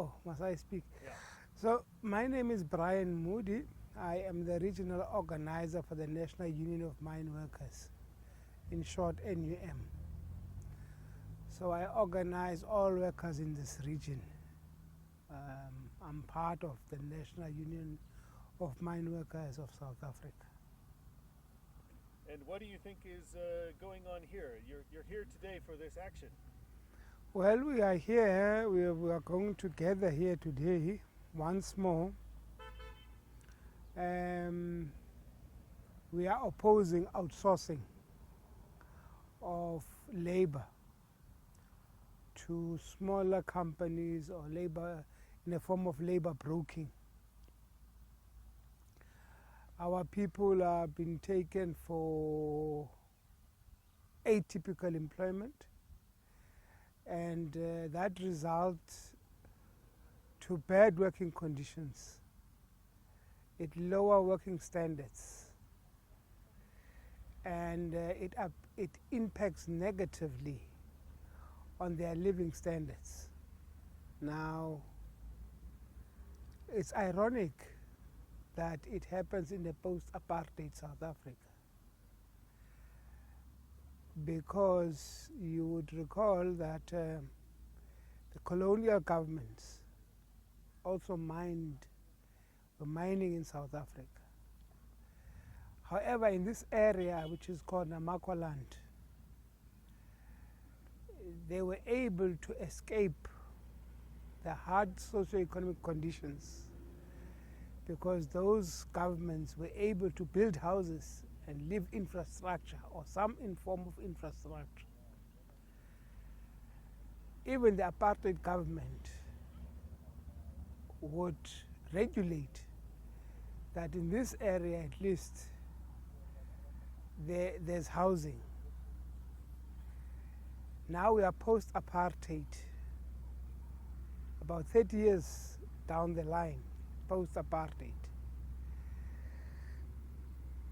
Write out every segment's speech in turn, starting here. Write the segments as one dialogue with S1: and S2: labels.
S1: Oh, must I speak?
S2: Yeah.
S1: So, my name is Brian Moody. I am the regional organizer for the National Union of Mine Workers, in short, NUM. So, I organize all workers in this region. I'm part of the National Union of Mine Workers of South Africa.
S2: And what do you think is going on here? You're here today for this action.
S1: Well, we are here, we are going to gather here today once more. We are opposing outsourcing of labor to smaller companies or labor in a form of labor broking. Our people are being taken for atypical employment, and that results to bad working conditions. It lower working standards, and it impacts negatively on their living standards. Now, it's ironic that it happens in the post-apartheid South Africa, because you would recall that the colonial governments also were mining in South Africa. However, in this area, which is called Namakwaland, they were able to escape the hard socio-economic conditions because those governments were able to build houses and leave infrastructure or some form of infrastructure. Even the apartheid government would regulate that in this area at least there's housing. Now we are post-apartheid, about 30 years down the line, post-apartheid.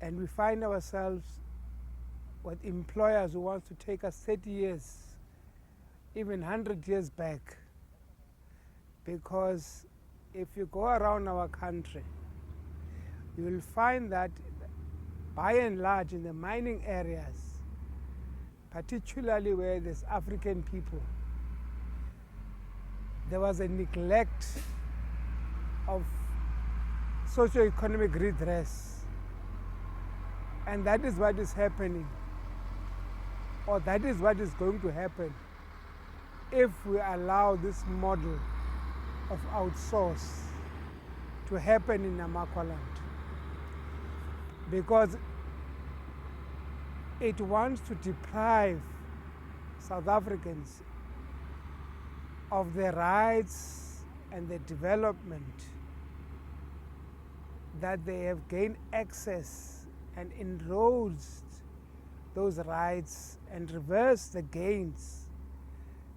S1: And we find ourselves with employers who want to take us 30 years, even 100 years back. Because if you go around our country, you will find that by and large in the mining areas, particularly where there's African people, there was a neglect of socio-economic redress. And that is what is happening, or that is what is going to happen if we allow this model of outsource to happen in Namakwaland. Because it wants to deprive South Africans of their rights and the development that they have gained access and enrolled those rights and reverse the gains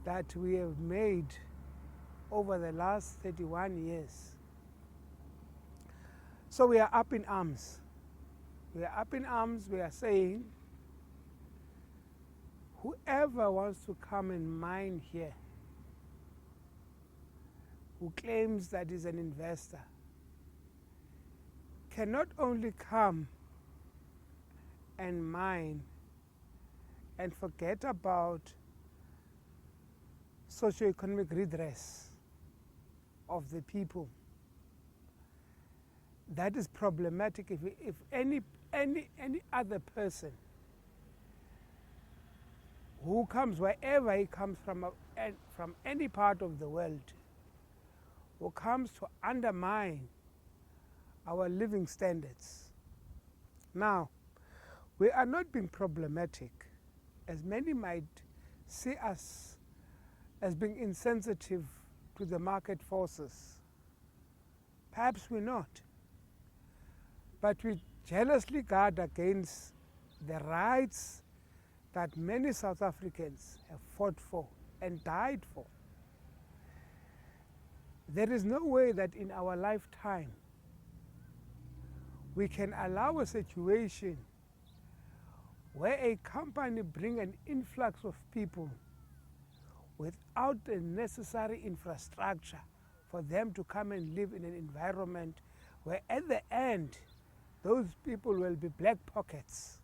S1: that we have made over the last 31 years. So we are up in arms. We are up in arms. We are saying whoever wants to come and mine here, who claims that is an investor, can not only come and mine and forget about socio-economic redress of the people. That is problematic. If any other person who comes, wherever he comes from any part of the world, who comes to undermine our living standards. Now, we are not being problematic, as many might see us as being insensitive to the market forces. Perhaps we're not. But we jealously guard against the rights that many South Africans have fought for and died for. There is no way that in our lifetime we can allow a situation where a company brings an influx of people without the necessary infrastructure for them to come and live in an environment where at the end, those people will be black pockets.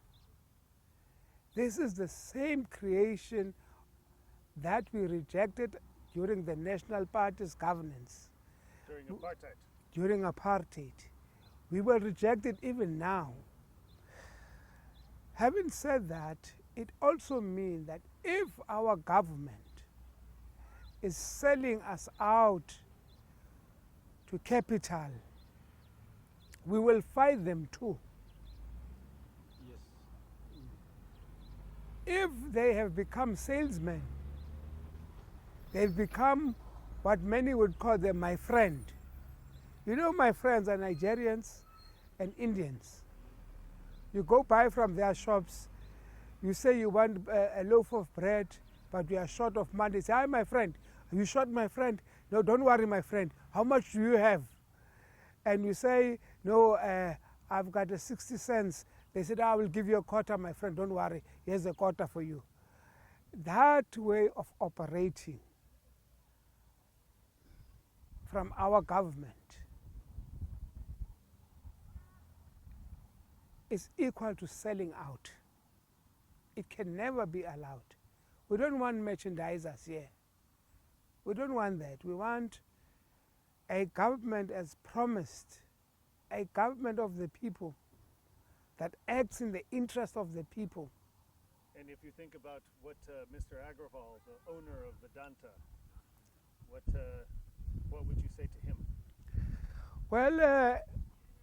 S1: This is the same creation that we rejected during the National Party's governance.
S2: During apartheid.
S1: During apartheid. We will reject it even now. Having said that, it also means that if our government is selling us out to capital, we will fight them too.
S3: Yes.
S1: If they have become salesmen, they've become what many would call them my friend. You know, my friends are Nigerians and Indians. You go buy from their shops, you say you want a loaf of bread, but you are short of money. They say, hi, my friend, are you short, my friend? No, don't worry, my friend. How much do you have? And you say, no, I've got 60 cents. They said, I will give you a quarter, my friend. Don't worry. Here's a quarter for you. That way of operating from our government is equal to selling out. It can never be allowed. We don't want merchandisers here. We don't want that. We want a government as promised, a government of the people that acts in the interest of the people.
S2: And if you think about what Mr. Agrawal, the owner of Vedanta, what would you say to him?
S1: Well,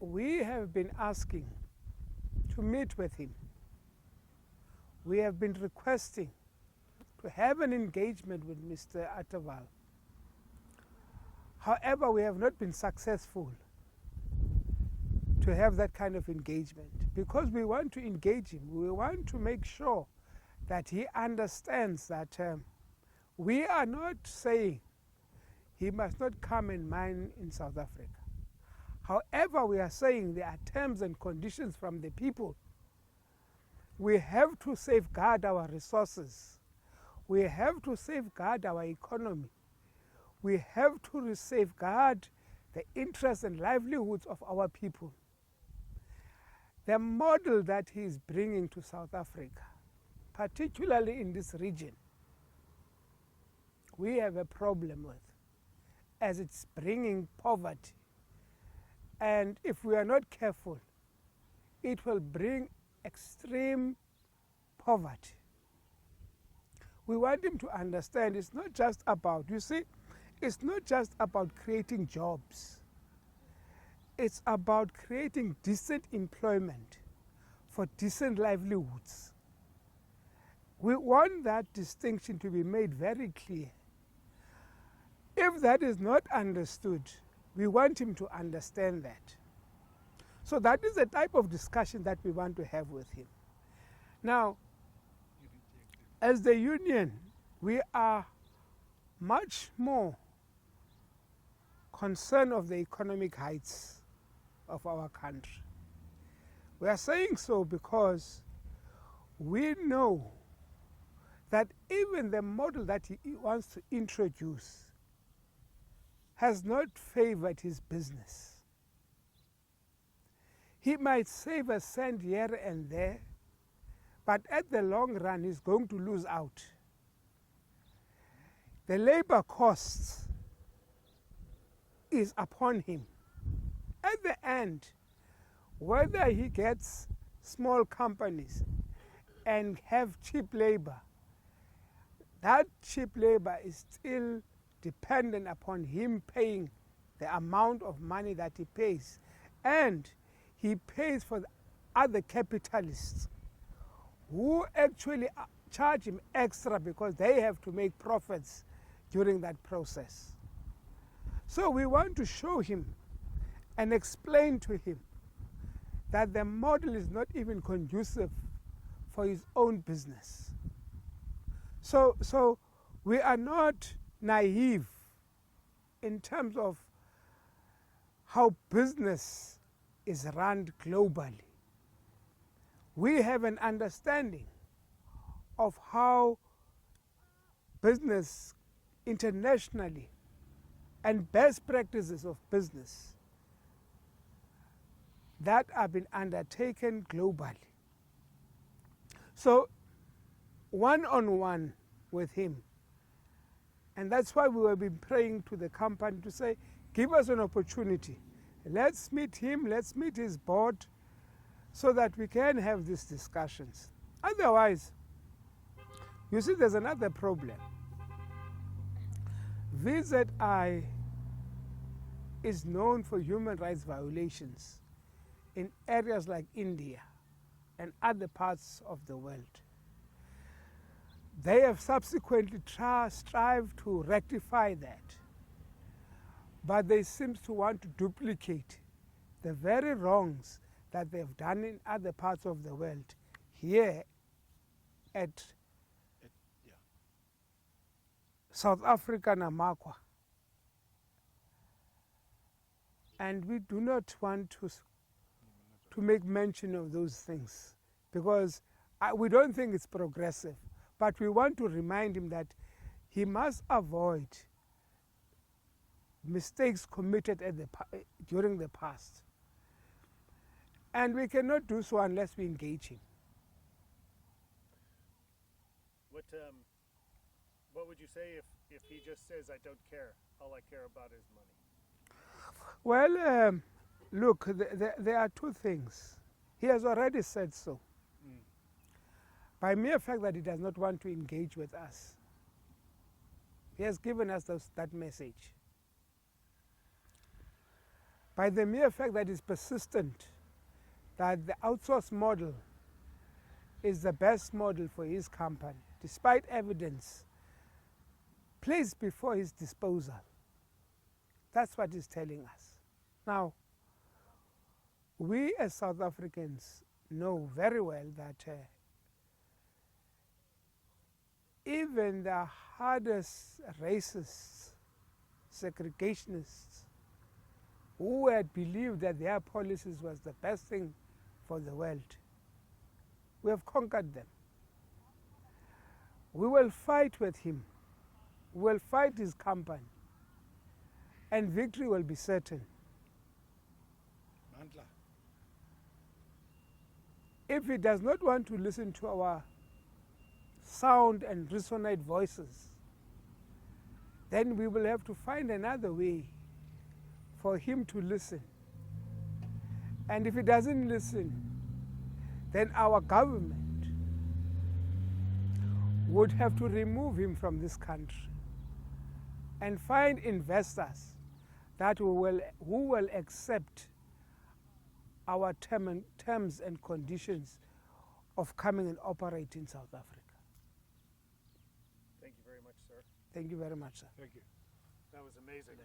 S1: we have been asking to meet with him. We have been requesting to have an engagement with Mr. Agrawal. However, we have not been successful to have that kind of engagement because we want to engage him. We want to make sure that he understands that we are not saying he must not come and mine in South Africa. However, we are saying there are terms and conditions from the people. We have to safeguard our resources. We have to safeguard our economy. We have to safeguard the interests and livelihoods of our people. The model that he is bringing to South Africa, particularly in this region, we have a problem with, as it's bringing poverty. And if we are not careful, it will bring extreme poverty. We want him to understand it's not just about, you see, it's not just about creating jobs. It's about creating decent employment for decent livelihoods. We want that distinction to be made very clear. If that is not understood, we want him to understand that. So that is the type of discussion that we want to have with him. Now, as the union, we are much more concerned of the economic heights of our country. We are saying so because we know that even the model that he wants to introduce has not favored his business. He might save a cent here and there, but at the long run, he's going to lose out. The labor costs is upon him. At the end, whether he gets small companies and have cheap labor, that cheap labor is still dependent upon him paying the amount of money that he pays. And he pays for the other capitalists who actually charge him extra because they have to make profits during that process. So we want to show him and explain to him that the model is not even conducive for his own business. So we are not naive in terms of how business is run globally. We have an understanding of how business internationally and best practices of business that are being undertaken globally. So, one-on-one with him. And that's why we have been praying to the company to say, give us an opportunity. Let's meet him, let's meet his board, so that we can have these discussions. Otherwise, you see, there's another problem. VZI is known for human rights violations in areas like India and other parts of the world. They have subsequently strived to rectify that, but they seem to want to duplicate the very wrongs that they've done in other parts of the world here at South Africa, Namakwa. And we do not want to make mention of those things because we don't think it's progressive. But we want to remind him that he must avoid mistakes committed during the past. And we cannot do so unless we engage him.
S2: What would you say if he just says, I don't care, all I care about is money?
S1: Well, look, there are two things. He has already said so. By mere fact that he does not want to engage with us. He has given us that message. By the mere fact that he's persistent, that the outsource model is the best model for his company, despite evidence placed before his disposal. That's what he's telling us. Now, we as South Africans know very well that even the hardest racists, segregationists, who had believed that their policies was the best thing for the world, we have conquered them. We will fight with him. We will fight his company. And victory will be certain. If he does not want to listen to our sound and resonate voices, then we will have to find another way for him to listen. And if he doesn't listen, then our government would have to remove him from this country and find investors that who will accept our terms and conditions of coming and operating in South Africa.
S2: Thank you very much, sir.
S1: Thank you very much, sir.
S2: Thank you. That was amazing.